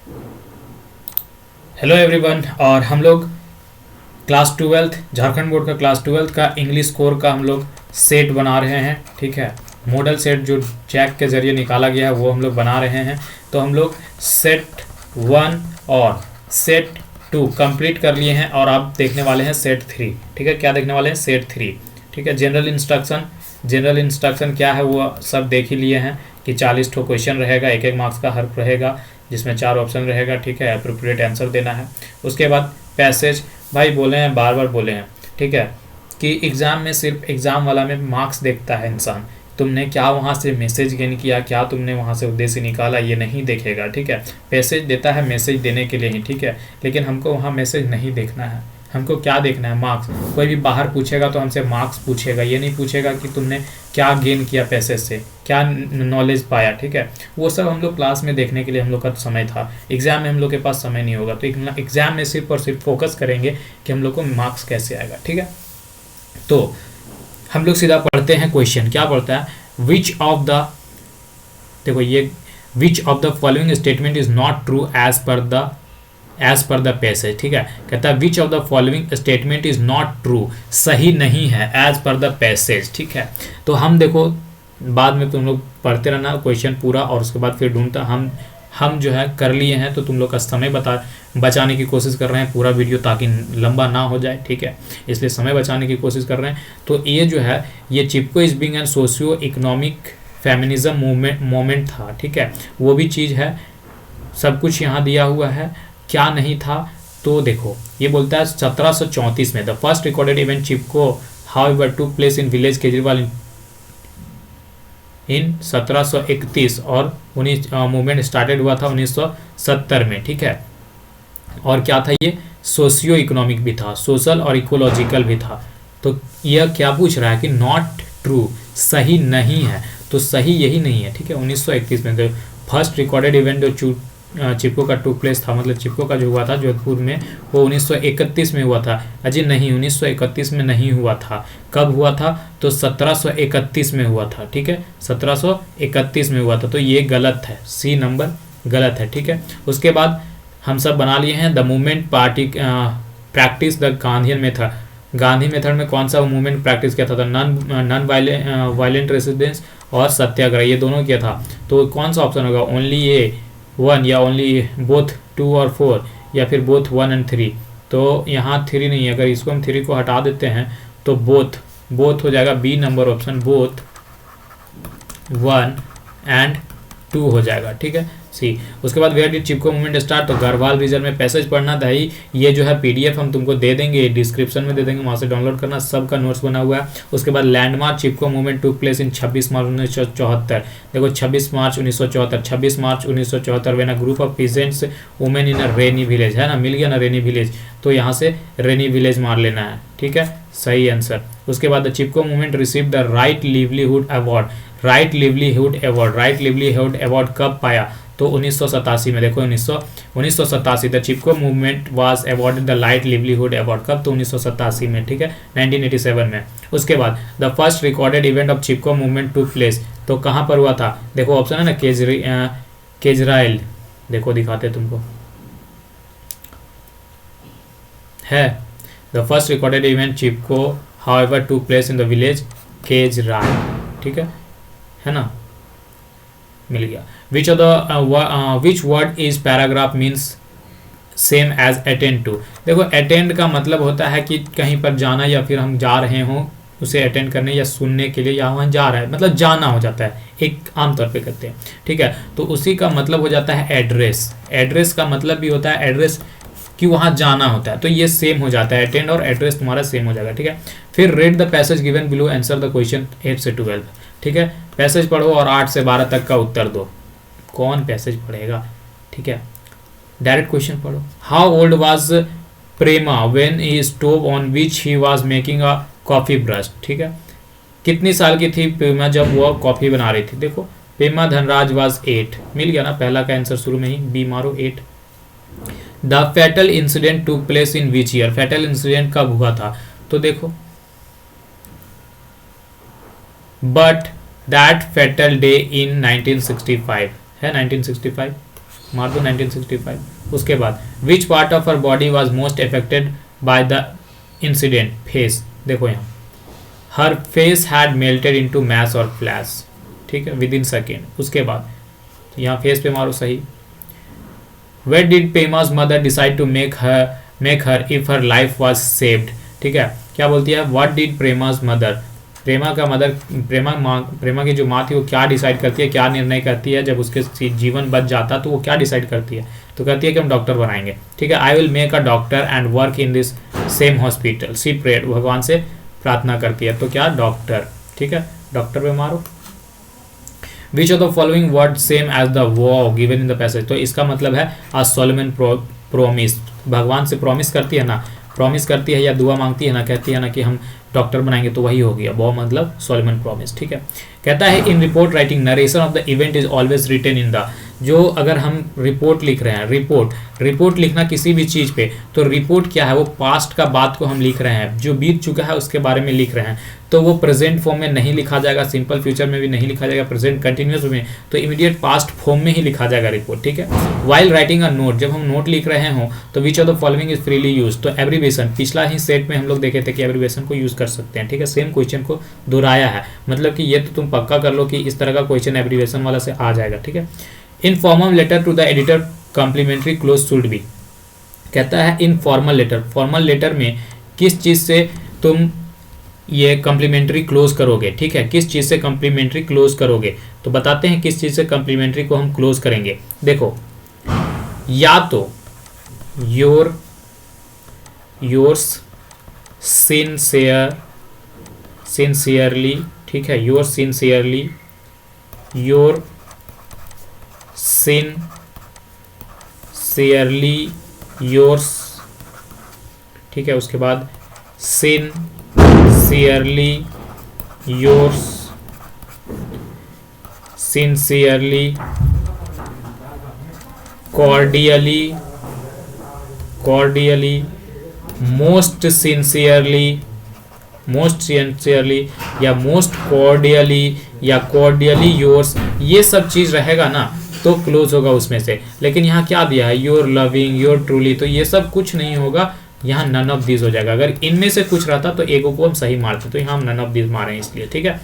Hello everyone. और हम लोग क्लास ट्वेल्थ झारखंड बोर्ड का क्लास ट्वेल्थ का इंग्लिश कोर का हम लोग सेट बना रहे हैं। ठीक है, मॉडल सेट जो जैक के ज़रिए निकाला गया है वो हम लोग बना रहे हैं। तो हम लोग सेट 1 और सेट 2 कंप्लीट कर लिए हैं और आप देखने वाले हैं सेट 3। ठीक है, क्या देखने वाले हैं? सेट 3। ठीक है, जनरल इंस्ट्रक्शन क्या है वो सब देख ही लिए हैं कि 40 ठो क्वेश्चन रहेगा, एक एक मार्क्स का हर रहेगा, जिसमें 4 ऑप्शन रहेगा। ठीक है, अप्रोप्रिएट आंसर देना है। उसके बाद पैसेज, भाई बोले हैं, बार बार बोले हैं, ठीक है, कि एग्ज़ाम में सिर्फ एग्ज़ाम वाला में मार्क्स देखता है इंसान। तुमने क्या वहाँ से मैसेज गेन किया, क्या तुमने वहाँ से उद्देश्य निकाला, ये नहीं देखेगा। ठीक है, पैसेज देता है मैसेज देने के लिए ही। ठीक है, लेकिन हमको वहाँ मैसेज नहीं देखना है, हमको क्या देखना है? मार्क्स। कोई भी बाहर पूछेगा तो हमसे मार्क्स पूछेगा, ये नहीं पूछेगा कि तुमने क्या गेन किया पैसे से, क्या नॉलेज पाया। ठीक है, वो सब हम लोग क्लास में देखने के लिए हम लोग का समय था। एग्जाम में हम लोग के पास समय नहीं होगा, तो एग्जाम में सिर्फ और सिर्फ फोकस करेंगे कि हम लोग को मार्क्स कैसे आएगा। ठीक है, तो हम लोग सीधा पढ़ते हैं क्वेश्चन। क्या पढ़ता है? विच ऑफ द, देखो ये, which of the following statement is not true as per the passage. ठीक है, कहता है which of the following statement is not true, सही नहीं है एज पर द पैसेज। ठीक है, तो हम देखो बाद में तुम लोग पढ़ते रहना क्वेश्चन पूरा, और उसके बाद फिर ढूंढता हम जो है कर लिए हैं, तो तुम लोग का समय बचाने की कोशिश कर रहे हैं पूरा वीडियो, ताकि लंबा ना हो जाए। ठीक है, इसलिए समय बचाने की कोशिश कर रहे हैं। तो ये जो है ये Chipko is being and socio economic feminism moment था। ठीक है, वो भी चीज़ है, सब कुछ यहाँ दिया हुआ है। क्या नहीं था तो देखो, ये बोलता है 1734 में the first recorded event Chipko however took place in village Kejriwal in 1731, और मूवमेंट स्टार्टेड हुआ था 1970 में। ठीक है, और क्या था ये? सोशियो इकोनॉमिक भी था, सोशल और इकोलॉजिकल भी था। तो यह क्या पूछ रहा है कि नॉट ट्रू, सही नहीं है, तो सही यही नहीं है। ठीक है, 1931 में फर्स्ट रिकॉर्डेड इवेंट जो चिपको का टू प्लेस था, मतलब चिपको का जो हुआ था जोधपुर में, वो 1931 में हुआ था। अजय नहीं, 1931 में नहीं हुआ था। कब हुआ था? तो 1731 में हुआ था। ठीक है, 1731 में हुआ था, तो ये गलत है, सी नंबर गलत है। ठीक है, उसके बाद हम सब बना लिए हैं the movement party practice the Gandhian method. Gandhi method में कौन सा मूवमेंट प्रैक्टिस किया था? नॉन वायलेंट रेसिडेंस और सत्याग्रह, ये दोनों किया था। तो कौन सा ऑप्शन होगा? ओनली ए 1 या ओनली बोथ 2 और 4, या फिर बोथ 1 एंड 3? तो यहाँ 3 नहीं है, अगर इसको हम 3 को हटा देते हैं तो बोथ हो जाएगा, B number option, both 1 and 2 हो जाएगा। ठीक है, सी। उसके बाद where did Chipko movement start? तो गढ़वाल रीजन में पैसेज पढ़ना था ही। ये जो है पीडीएफ हम तुमको दे देंगे, डिस्क्रिप्शन में दे देंगे, वहाँ से डाउनलोड करना, सबका नोट्स बना हुआ है। उसके बाद लैंडमार्क चिपको मूवमेंट टुक प्लेस इन 26 मार्च 1974। देखो 26 मार्च 1974, 26 मार्च 1974 when a group of peasants women in a rainy village, है ना, मिल गया ना रेनी विलेज, तो यहाँ से रेनी विलेज मार लेना है। ठीक है, सही आंसर। उसके बाद the Chipko movement receive the right livelihood award. Right livelihood award कब पाया? तो 1987 में। देखो 1987 the Chipko movement was awarded the light livelihood award कब? तो 1987 में। ठीक है, 1987 में। उसके बाद the first recorded event of Chipko movement took place, तो कहाँ पर हुआ था? देखो ऑप्शन है ना, केजराइल, देखो दिखाते तुमको है, the first recorded event Chipko however took place in the village Khejarli. ठीक है ना, मिल गया। Which word is paragraph means same as attend to? देखो अटेंड का मतलब होता है कि कहीं पर जाना, या फिर हम जा रहे हों उसे अटेंड करने या सुनने के लिए, या वहाँ जा रहा है मतलब जाना हो जाता है, एक आमतौर पे करते हैं। ठीक है, तो उसी का मतलब हो जाता है एड्रेस। एड्रेस का मतलब भी होता है एड्रेस कि वहाँ जाना होता है, तो ये सेम हो जाता है, अटेंड और एड्रेस तुम्हारा सेम हो जाएगा। ठीक है, फिर read the passage given below, answer the question 8 से 12। ठीक है, पैसेज पढ़ो और 8 से 12 तक का उत्तर दो। कौन पैसेज पढ़ेगा? ठीक है, डायरेक्ट क्वेश्चन पढ़ो। How old was Prema when he stove on which he was making a coffee brush? ठीक है, कितनी साल की थी प्रेमा जब वो कॉफी बना रही थी? देखो प्रेमा धनराज वाज 8, मिल गया ना, पहला का आंसर शुरू में ही, बी मारो 8। The fatal incident took place in which year? Fatal incident कब हुआ था? तो देखो but that fatal day in 1965 है, 1965। मार दो 1965। उसके बाद which part of her body was most affected by the incident? Face. देखो यहाँ her face had melted into mass और फ्लैश, ठीक है, विद इन सेकेंड। उसके बाद यहाँ फेस पे मारो सही। Where did Prema's mother decide to make her if her life was saved? ठीक है, क्या बोलती है? What did Prema's mother, Prema की जो माँ थी वो क्या डिसाइड करती है, क्या निर्णय करती है जब उसके जीवन बच जाता तो वो क्या डिसाइड करती है? तो कहती है कि हम डॉक्टर बनाएंगे, ठीक है। I will make a doctor and work in this same hospital. See prayer, भगवान से प्रार्थना करती है, तो क्या? डॉक्टर, ठीक है, डॉक्टर पे मारो। Which of the following word same as the वॉ गिवन इन द पैसेज? तो इसका मतलब है आ सोलोमन प्रोमिस, भगवान से प्रॉमिस करती है ना, प्रॉमिस करती है या दुआ मांगती है ना, कहती है ना कि हम डॉक्टर बनाएंगे, तो वही हो गया वॉ मतलब सोलोमन प्रॉमिस, ठीक है। कहता है in report writing narration of the event is always written in the, जो अगर हम रिपोर्ट लिख रहे हैं, रिपोर्ट लिखना किसी भी चीज़ पे, तो रिपोर्ट क्या है? वो पास्ट का बात को हम लिख रहे हैं, जो बीत चुका है उसके बारे में लिख रहे हैं, तो वो प्रेजेंट फॉर्म में नहीं लिखा जाएगा, सिंपल फ्यूचर में भी नहीं लिखा जाएगा, प्रेजेंट कंटिन्यूस में, तो इमीडिएट पास्ट फॉर्म में ही लिखा जाएगा रिपोर्ट, ठीक है। वाइल राइटिंग अ नोट, जब हम नोट लिख रहे हो तो विच of the following is freely use? तो एब्रीवेशन, पिछला ही सेट में हम लोग देखे थे कि एब्रीवेशन को यूज कर सकते हैं, ठीक है। सेम क्वेश्चन को दोहराया है, मतलब कि ये तो तुम पक्का कर लो कि इस तरह का क्वेश्चन एब्रीवेशन वाला से आ जाएगा, ठीक है। In formal letter to the editor complimentary close should be, कहता है in formal letter, formal letter में किस चीज़ से तुम ये कम्प्लीमेंट्री क्लोज करोगे, ठीक है, किस चीज़ से कम्प्लीमेंट्री क्लोज करोगे? तो बताते हैं किस चीज़ से कम्प्लीमेंट्री को हम क्लोज करेंगे। देखो, या तो योर्स सिंसियरली, ठीक है, your sincerely, your sincerely yours, ठीक है। उसके बाद sincerely yours, sincerely, cordially, most sincerely या मोस्ट कॉर्डियली या कॉर्डियली योर्स, ये सब चीज़ रहेगा ना तो क्लोज होगा उसमें से। लेकिन यहाँ क्या दिया है? योर लविंग, योर ट्रूली, तो ये सब कुछ नहीं होगा, यहाँ नन ऑफ दिस हो जाएगा। अगर इनमें से कुछ रहता तो एक को हम सही मारते, तो यहाँ हम नन ऑफ दिस मारे हैं इसलिए, ठीक है।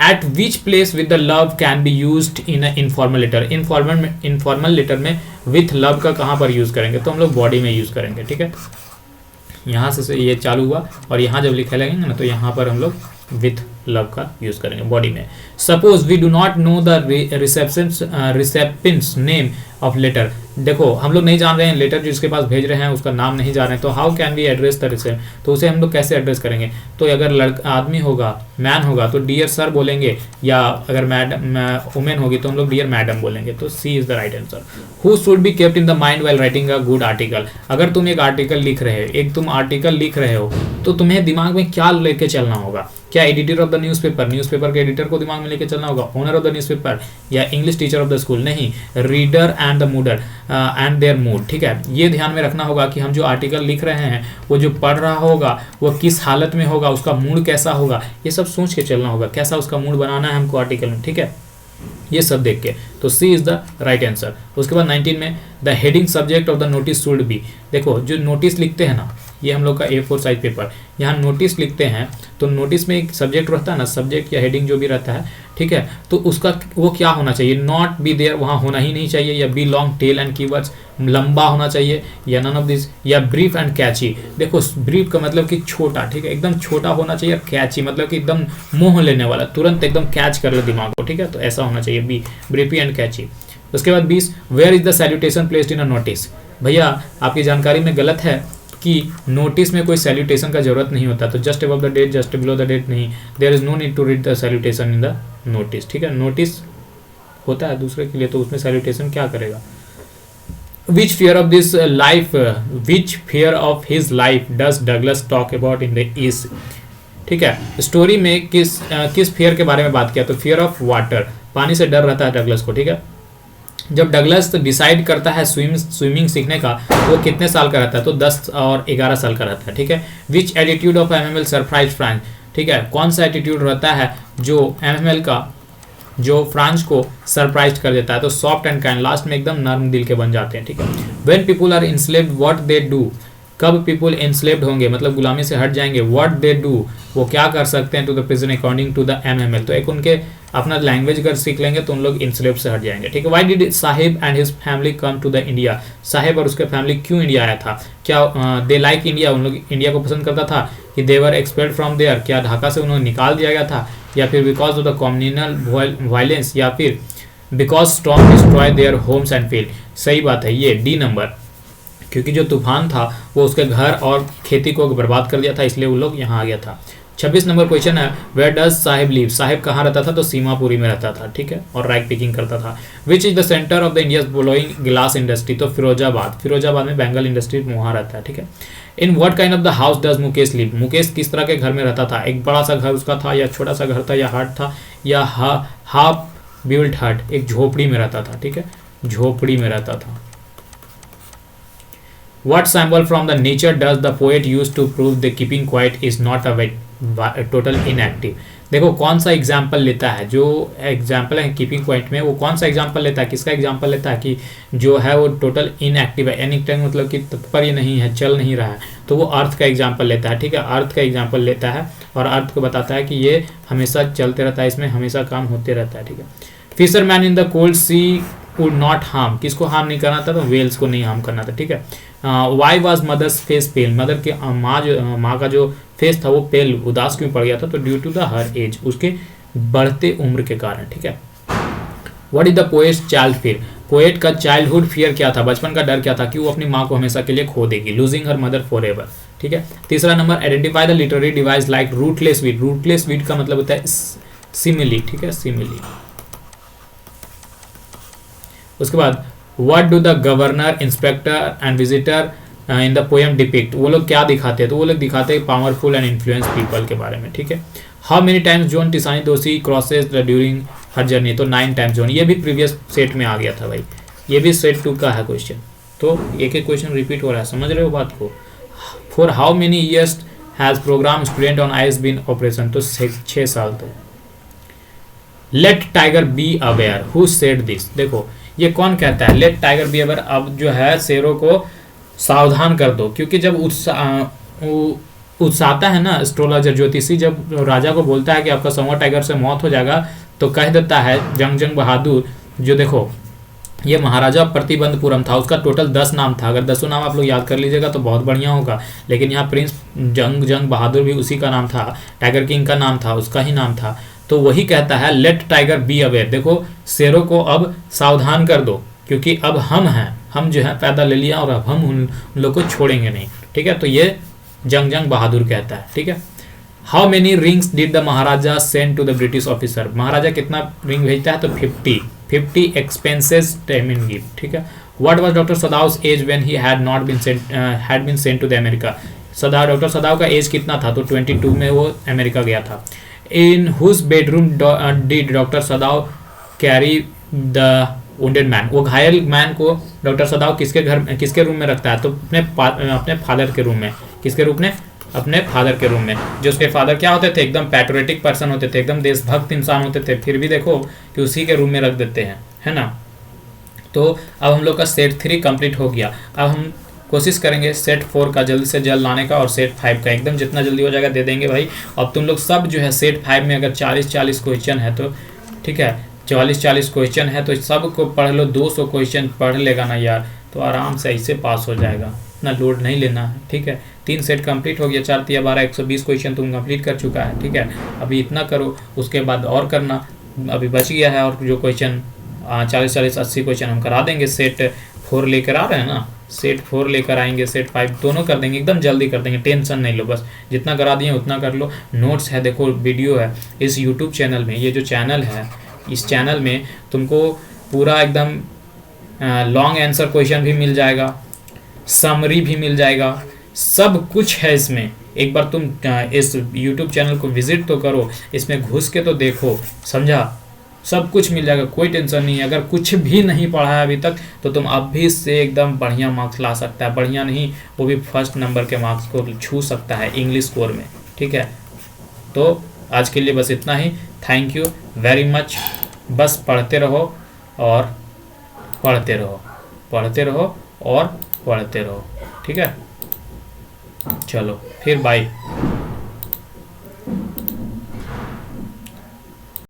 At which place with the love can be used in a informal letter? Informal letter में विथ लव का कहाँ पर यूज़ करेंगे? तो हम लोग बॉडी में यूज़ करेंगे, ठीक है। यहाँ से ये चालू हुआ और यहाँ जब लिखे लगेंगे ना तो यहाँ पर हम लोग विथ लव का यूज करेंगे बॉडी में। Suppose we do not know the recipient's name of letter, देखो हम लोग नहीं जान रहे हैं लेटर जो इसके पास भेज रहे हैं उसका नाम नहीं जान रहे हैं, तो how can we address the recipient? तो उसे हम लोग कैसे एड्रेस करेंगे? तो अगर लड़का आदमी होगा, मैन होगा तो डियर सर बोलेंगे, या अगर वुमेन होगी तो हम लोग डियर मैडम बोलेंगे, तो C is the right answer. Who should be kept in the mind while writing a good article? अगर तुम एक आर्टिकल लिख रहे हो, तो तुम्हें दिमाग में क्या लेके चलना होगा? क्या एडिटर ऑफ द न्यूज़पेपर के एडिटर को दिमाग में लेके चलना होगा? ओनर ऑफ द न्यूज़पेपर या English teacher of the school? नहीं, रीडर एंड द मूडर एंड देयर मूड, ठीक है। ये ध्यान में रखना होगा कि हम जो आर्टिकल लिख रहे हैं वो जो पढ़ रहा होगा वो किस हालत में होगा, उसका मूड कैसा होगा, ये सब सोच के चलना होगा, कैसा उसका मूड बनाना है हमको आर्टिकल में, ठीक है, ये सब देख के। तो C is the right answer. उसके बाद 19 में the heading subject of the notice should be, देखो जो नोटिस लिखते हैं ना, ये हम लोग का A4 साइज पेपर, यहाँ नोटिस लिखते हैं तो नोटिस में एक सब्जेक्ट रहता है ना, सब्जेक्ट या हेडिंग जो भी रहता है, ठीक है, तो उसका वो क्या होना चाहिए? नॉट बी देयर, वहाँ होना ही नहीं चाहिए, या B long tail and keywords, लंबा होना चाहिए, या नन ऑफ दिस, या ब्रीफ एंड कैची। देखो ब्रीफ का मतलब कि छोटा, ठीक है, एकदम छोटा होना चाहिए, और कैची मतलब कि एकदम मोह लेने वाला, तुरंत एकदम कैच कर ले दिमाग को, ठीक है, तो ऐसा होना चाहिए बी, ब्रीफी एंड कैची। उसके बाद 20, where is the salutation placed in a notice? भैया आपकी जानकारी में गलत है कि नोटिस में कोई सैल्यूटेशन का जरूरत नहीं होता, तो just above the date, just below the date नहीं, there is no need to read the salutation in the notice, ठीक है। नोटिस होता है दूसरे के लिए, तो उसमें सैल्यूटेशन क्या करेगा? Which fear of his life does Douglas talk about in the east? ठीक है, स्टोरी में किस फियर के बारे में बात किया? तो फियर ऑफ वाटर, पानी से डर रहता है डगलस को, ठीक है। जब डगलस डिसाइड करता है स्विमिंग सीखने का, वो कितने साल का रहता है? तो 10 और 11 साल का रहता है, ठीक है। Which attitude of MML surprise Frank, ठीक है, कौन सा एटीट्यूड रहता है जो एमएमएल का जो फ्रांस को सरप्राइज कर देता है। तो सॉफ्ट एंड काइंड, लास्ट में एकदम नर्म दिल के बन जाते हैं, ठीक है। When people are enslaved what they do, कब पीपल इंस्लेव्ड होंगे मतलब गुलामी से हट जाएंगे, व्हाट दे डू वो क्या कर सकते हैं, to the prison according to the MML। तो एक उनके अपना लैंग्वेज अगर सीख लेंगे तो उन लोग इंस्लेव्ड से हट जाएंगे, ठीक है। Why did Sahib and his family come to the India, Sahib और उसके फैमिली क्यों इंडिया आया था, क्या दे लाइक इंडिया, उन लोग इंडिया को पसंद करता था, कि दे वर एक्सपेल्ड फ्रॉम देयर, क्या ढाका से उन्हें निकाल दिया गया था, या फिर because of the communal violence, या फिर because storm destroy their homes and field. सही बात है ये डी नंबर, क्योंकि जो तूफान था वो उसके घर और खेती को बर्बाद कर दिया था, इसलिए वो लोग यहाँ आ गया था। 26 नंबर क्वेश्चन है, where does Sahib live, Sahib कहाँ रहता था, तो सीमापुरी में रहता था, ठीक है, और राइट पिकिंग करता था। Which is the centre of the India blowing glass industry, तो फिरोजाबाद, फिरोजाबाद में बेंगल इंडस्ट्री वहाँ रहता है, ठीक है। In what kind of the house does Mukesh live, Mukesh किस तरह के घर में रहता था, एक बड़ा सा घर उसका था, या छोटा सा घर था, या हट था, या हाफ बिल्ट हट, एक झोपड़ी में रहता था, ठीक है, झोपड़ी में रहता था। What symbol from the nature does the poet use to prove the keeping quiet is not a total inactive? देखो कौन सा एग्जाम्पल लेता है, जो एग्जाम्पल है कीपिंग क्वाइट में वो कौन सा एग्जाम्पल लेता है, किसका एग्जाम्पल लेता है कि जो है वो टोटल इनएक्टिव है, एनी टाइम मतलब कि तत्पर नहीं है, चल नहीं रहा है, तो वो अर्थ का एग्जाम्पल लेता है, ठीक है, अर्थ का एग्जाम्पल लेता है और अर्थ को बताता है कि ये हमेशा चलते रहता है, इसमें हमेशा काम होते रहता है, ठीक है। Fisherman in the cold sea would not harm, किसको हार्म नहीं करना था, तो वेल्स को नहीं हार्म करना था, ठीक है। Why was mother's face pale, mother की माँ का जो फेस था वो पेल उदास क्यों पड़ गया था, तो due to the her age, उसके बढ़ते उम्र के कारण, ठीक है। What is the poet child fear, poet का चाइल्डहुड फियर क्या था, बचपन का डर क्या था, कि वो अपनी माँ को हमेशा के लिए खो देगी, losing her mother for ever, ठीक है। तीसरा number, identify the literary device like rootless weed, rootless weed का मतलब होता है सिमिली, ठीक है, सिमिली। उसके बाद what do the governor inspector and visitor in the poem depict, वो लोग क्या दिखाते हैं, तो वो लोग दिखाते हैं पावरफुल एंड इन्फ्लुएंस पीपल के बारे में, ठीक है। हाउ मेनी टाइम्स जॉन टिसानी दोषी क्रॉसेस ड्यूरिंग हर जर्नी, तो 9 टाइम्स जॉन, ये भी प्रीवियस सेट में आ गया था भाई, ये भी सेट 2 का है क्वेश्चन, तो एक एक क्वेश्चन रिपीट हो रहा है, समझ रहे हो बात को। For how many years has program student on IAS been operation, तो 6 साल तक। Let tiger be aware, who said this, देखो ये कौन कहता है, लेट टाइगर बी अवेयर, अब जो है शेरों को सावधान कर दो, क्योंकि जब उत्साहता है ना एस्ट्रोलॉजर ज्योतिषी, जब राजा को बोलता है कि आपका 100वां टाइगर से मौत हो जाएगा, तो कह देता है जंग बहादुर, जो देखो ये महाराजा प्रतिबंधपुरम था, उसका टोटल 10 नाम था, अगर 10 नाम आप लोग याद कर लीजिएगा तो बहुत बढ़िया होगा, लेकिन यहाँ प्रिंस जंग बहादुर भी उसी का नाम था, टाइगर किंग का नाम था, उसका ही नाम था, तो वही कहता है लेट टाइगर बी अवेयर, देखो शेरों को अब सावधान कर दो, क्योंकि अब हम हैं, हम जो है पैदा ले लिया और अब हम उन लोग को छोड़ेंगे नहीं, ठीक है, तो ये जंग बहादुर कहता है, ठीक है। How many rings did the maharaja send to the British officer, maharaja कितना रिंग भेजता है, तो 50 एक्सपेंसेस टेमिन गिफ्ट, ठीक है। What was doctor Sadao's age when he had been sent to the America, doctor Sadao का एज कितना था, तो 22 में वो अमेरिका गया था। In whose bedroom did doctor Sadao carry the wounded man, वो घायल मैन को डॉक्टर सदाव किसके रूम में रखता है, तो अपने फादर के रूम में, किसके रूप में, अपने फादर के रूम में, जो उसके फादर क्या होते थे, एकदम पैट्रियोटिक पर्सन होते थे, एकदम देशभक्त इंसान होते थे, फिर भी देखो कि उसी के रूम में रख देते हैं, है ना। तो अब हम लोग का सेट 3 कंप्लीट हो गया, अब हम कोशिश करेंगे सेट 4 का जल्दी से जल्द लाने का, और सेट 5 का एकदम जितना जल्दी हो जाएगा दे देंगे भाई। अब तुम लोग सब जो है सेट 5 में अगर 40 क्वेश्चन है तो ठीक है, 40 क्वेश्चन है तो सबको पढ़ लो, 200 क्वेश्चन पढ़ लेगा ना यार, तो आराम से ऐसे पास हो जाएगा, ना लोड नहीं लेना है, ठीक है। 3 सेट कंप्लीट हो गया, 4 3 12 120 क्वेश्चन तुम कंप्लीट कर चुका है, ठीक है। अभी इतना करो, उसके बाद और करना, अभी बच गया है, और जो क्वेश्चन 40 80 क्वेश्चन हम करा देंगे, सेट 4 लेकर आ रहे हैं ना, सेट 4 लेकर आएंगे, सेट 5 दोनों कर देंगे, एकदम जल्दी कर देंगे, टेंशन नहीं लो, बस जितना करा दिए उतना कर लो। नोट्स है, देखो वीडियो है इस यूट्यूब चैनल में, ये जो चैनल है इस चैनल में तुमको पूरा एकदम लॉन्ग आंसर क्वेश्चन भी मिल जाएगा, समरी भी मिल जाएगा, सब कुछ है इसमें। एक बार तुम इस यूट्यूब चैनल को विजिट तो करो, इसमें घुस के तो देखो, समझा, सब कुछ मिल जाएगा, कोई टेंशन नहीं है। अगर कुछ भी नहीं पढ़ा है अभी तक तो तुम अभी से एकदम बढ़िया मार्क्स ला सकता है, बढ़िया नहीं वो भी फर्स्ट नंबर के मार्क्स को छू सकता है इंग्लिश स्कोर में, ठीक है। तो आज के लिए बस इतना ही, थैंक यू वेरी मच, बस पढ़ते रहो और पढ़ते रहो, पढ़ते रहो और पढ़ते रहो। ठीक है, चलो फिर बाय।